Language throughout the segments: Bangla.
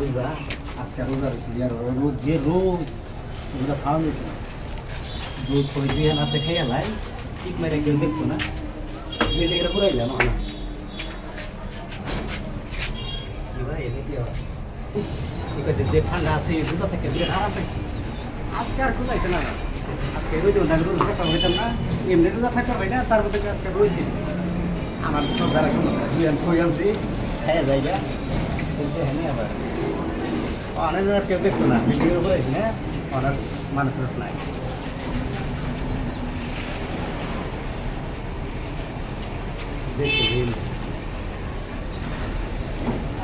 রোজা আজকে রোজা হয়েছে আর রোদ যে রোদ রোজা খাওয়া যেত না দুধ খই দিয়ে আছে খেয়ে লাই ঠিক মেরে কেউ দেখতো না মেয়েটা পুরাই গেল না ইস এখানে যে ঠান্ডা আছে রোজা থেকে বিরাট আরাম পাইছি আজকে আর খুলাইছে না আজকে রোদ রোজ থাকতে হইতাম না এমনি রোজা থাকতে হয় না তার মধ্যে আজকে রোদ দিচ্ছে আমার সব দ্বারা খই আনছি খেয়ে জায়গা বলতে হ্যাঁ আবার অনেক কেউ দেখতো না ভিডিও করেছি না অনেক মানুষ নাই দেখছি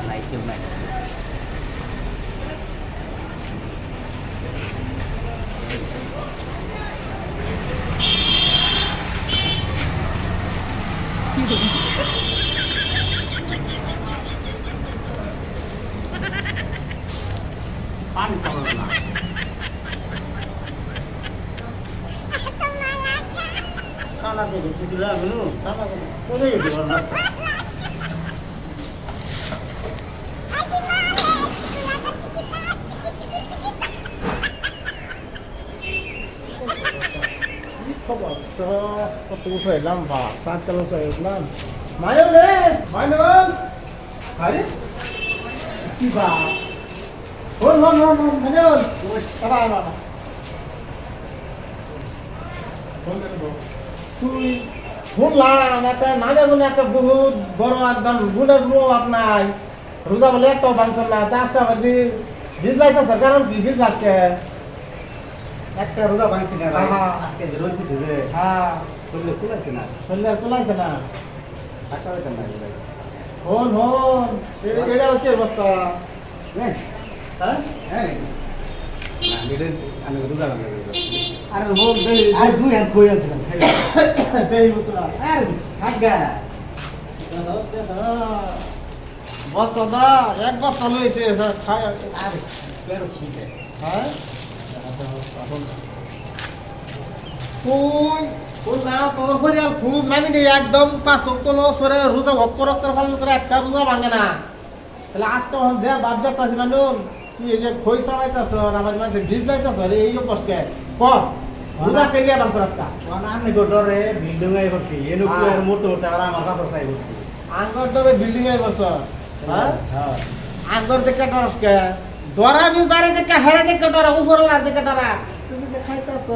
নাই কেউ নাই পানি খাবো না সালা তো ছিল এগুলো সালা কোথায় গেছিল রাস্তা খবর তো কত উঠাইলাম বা সাইকেল উঠাইলাম মায়ন রে মায়ন আরে কি বা হন হন হন হন মায়ন বাবা বাবা তুই শুনলাম একটা নামে গুনে একটা বহুত বড় একদম গুণের রূপ আপনার রোজা বলে একটাও বাঞ্ছন না তা আজকে আবার ভিজলাইতেছে কারণ কি ভিজলাচ্ছে একটা রোজা ভাঙছি না ভাই আজকে যে রোদ দিছে যে হ্যাঁ শরীরে কুলাইছে না শরীরে কুলাইছে না টাকা হইতাম না ভাই হন হন এটা কি অবস্থা হ্যাঁ হ্যাঁ হ্যাঁ আমি রোজা ভাঙা আরে হন দেই আর দুই হাত কই আছে না দেই বুতরা আরে থাকগা বস্তা দা এক বস্তা লইছে খায় আরে পেড়ো খিদে হ্যাঁ তুই তুই না তোর পরিয়াল খুব নামি নেই একদম 5 ওয়াক্ত নসরে রোজা অক্ষর পালন করে একটা রোজা ভাঙে না তাহলে আজকে যে বাপ যাত্রাছি মানুষ তুই এই যে খই সামাইতাছ আমার মানুষ ভিজলাইতাছ এই অবস্থা কর রোজা পেলিয়া বাংশ রাস্তা আমি গোটরে বিল্ডিং আই করছি এনু কি আর মোটো মোটো আর আমার কথা তাই করছি আঙ্গর ডবে বিল্ডিং এ বস হ্যাঁ হ্যাঁ আঙ্গর দেখে ডরসকে ডরা বিজারে দেখে হেরে দেখে ডরা উপরলার দেখে ডরা তুমি যে খাইতাছ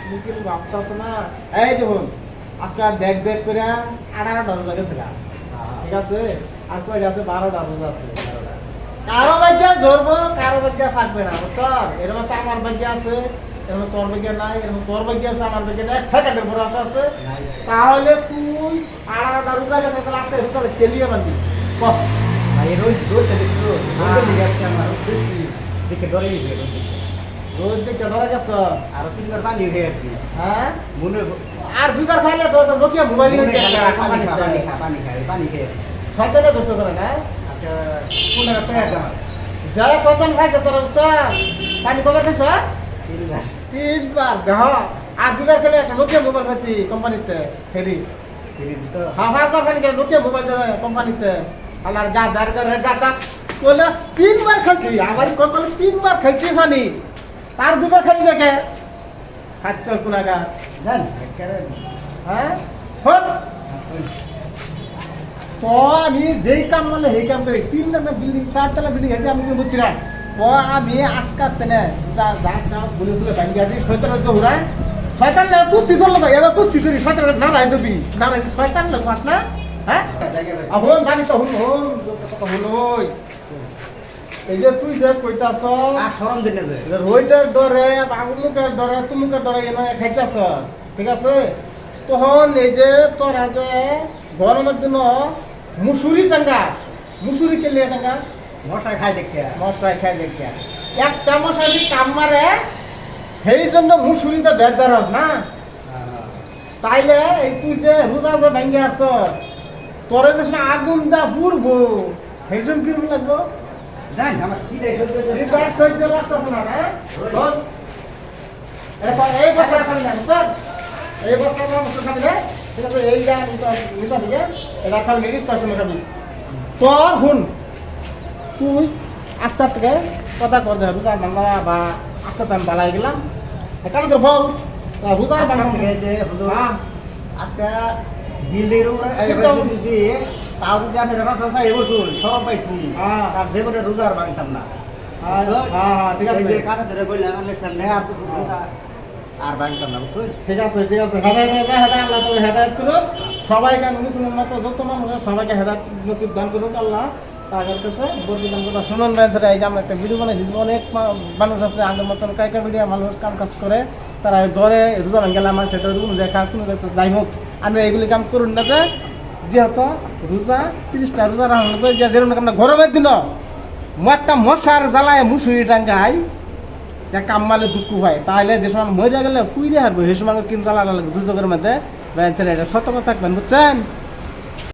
তুমি কি ভাবতাছ না এই যে হন আজকে দেখ দেখ করে 18 ডর গেছে গা ঠিক আছে আর কই আছে 12 ডর আছে কারো ভাগ্যে ধরবো কারো ভাগ্যে থাকবে না বুঝছ এরকম আছে আমার ভাগ্যে আছে এরকম তোর ভাগ্যে নাই এরকম তোর ভাগ্যে আছে আমার ভাগ্যে নাই এক সেকেন্ডের পর আছে তাহলে তুই 18 রোজা গেছে তাহলে আজকে রোজা কেলিয়ে বান্ধি কহ ভাই রোজ রোজ দেখছো রোজ দিকে আজকে আমার দেখছি দেখে ডরে গেছে রোজ দেখে ডরা গেছ আর তিনবার পানি হয়ে গেছি হ্যাঁ মনে আর দুইবার খাইলে তো নোকিয়া মোবাইল মনে হয়ে খায় পানি গেছে খা পানি খেয়ে শয়তানে দোষ করে না আজকে কোন জায়গা পেয়ে আমার যা শয়তান খাইছে তোর উচ্চা পানি কবে খাইছ তিনবার তিনবার দেখ আর দুইবার খেলে একটা নোকিয়া মোবাইল পাইছি কোম্পানিতে ফেরি তো হ্যাঁ পাঁচবার পানি খেলে নোকিয়া মোবাইল দেবে কোম্পানিতে আর গাদার করে গাদা বলে তিনবার খাইছি আমার কপালে তিনবার খাইছি পানি তার দুবার খাই দেখে খাচ্ছ কোনাগা জান হ্যাঁ হট তো আমি যেই কাম মানে সেই কাম করি 3 বিল্ডিং 4 বিল্ডিং হেঁটে আমি বুঝছি না তো আমি আজকে আসতে না যা যা বলেছিল ব্যাংকে আসি শয়তান হচ্ছে হুড়ায় শয়তান কুস্তি ধরলো ভাই এবার কুস্তি করি শয়তান না রাই দেবি না রাই শয়তান লোক মাস না হ্যাঁ হন যাবি তো হন হন হন ওই এই যে তুই যে কইতাছ আর শরম দিনে যে রোহিতের ডরে বাবুমুখের ডরে তুমুকের ডরে এনে খাইতাছ ঠিক আছে তখন এই যে তোরা যে গরমের দিন মুসুরি টাঙ্গা মুসুরি কেলে টাঙ্গা মশাই খাই দেখে মশাই খাই দেখে একটা মশাই যদি কাম মারে সেই জন্য মুসুরিতে বের দাঁড়াস না তাইলে এই তুই যে রোজা যে ভেঙে আসছ তোরে যে আগুন যা পুরবো সেই জন্য কিরম লাগবো জান আমার কি দেখে সহ্য লাগতেছে না এই বস্তা খাবি না বুঝছেন এই বস্তা খাবি না ঠিক আছে এইটা নিতা থেকে এটা খাবি নিস তার সময় খাবি তোর হুন তুই আস্তে থেকে কথা কর যায় রোজা ভাঙা বা আস্তে আমি বালাই গেলাম এখানে তো বউ রোজা আজকে ভাঙা থেকে যে হুজুর হ্যাঁ আজকে বিল্ডির উপরে যদি তাও যদি আমি রাখা চাই বসুন সব পাইছি হ্যাঁ। তার জীবনে রোজার ভাঙতাম না হ্যাঁ হ্যাঁ ঠিক আছে কানে ধরে বললাম আমার সামনে আর তো রোজা আর ভাঙতাম না বুঝছো ঠিক আছে ঠিক আছে হেদায়ত আল্লাহ তোকে হেদায়ত করুক সবাইকে মুসলমান মতো যত মানুষ আছে সবাইকে হেদায়ত নসিব দান করুক আল্লাহ তাদের কাছে বলছিলাম কথা শুনুন ব্যান্সারা এই যে আমরা একটা ভিডিও বানাইছি অনেক মানুষ আছে আগের মতন কাইকা ভিডিও মানুষ কাম কাজ করে তারা ডরে রোজা ভাঙ গেলে আমার সেটা কোনো দেখা কোনো যাই হোক আমি এইগুলি কাম করুন না যে যেহেতু রোজা 30টা রোজা রাখুন যে যেরকম আমরা গরমের দিন একটা মশার জ্বালায় মুসুরি টাঙ্গাই যে কামমালে দুঃখ হয় তাহলে যে সময় মরে গেলে পুইরে হারবো সেই সময় কিন্তু জ্বালা লাগে দুচকের মধ্যে এটা সতর্ক থাকবেন বুঝছেন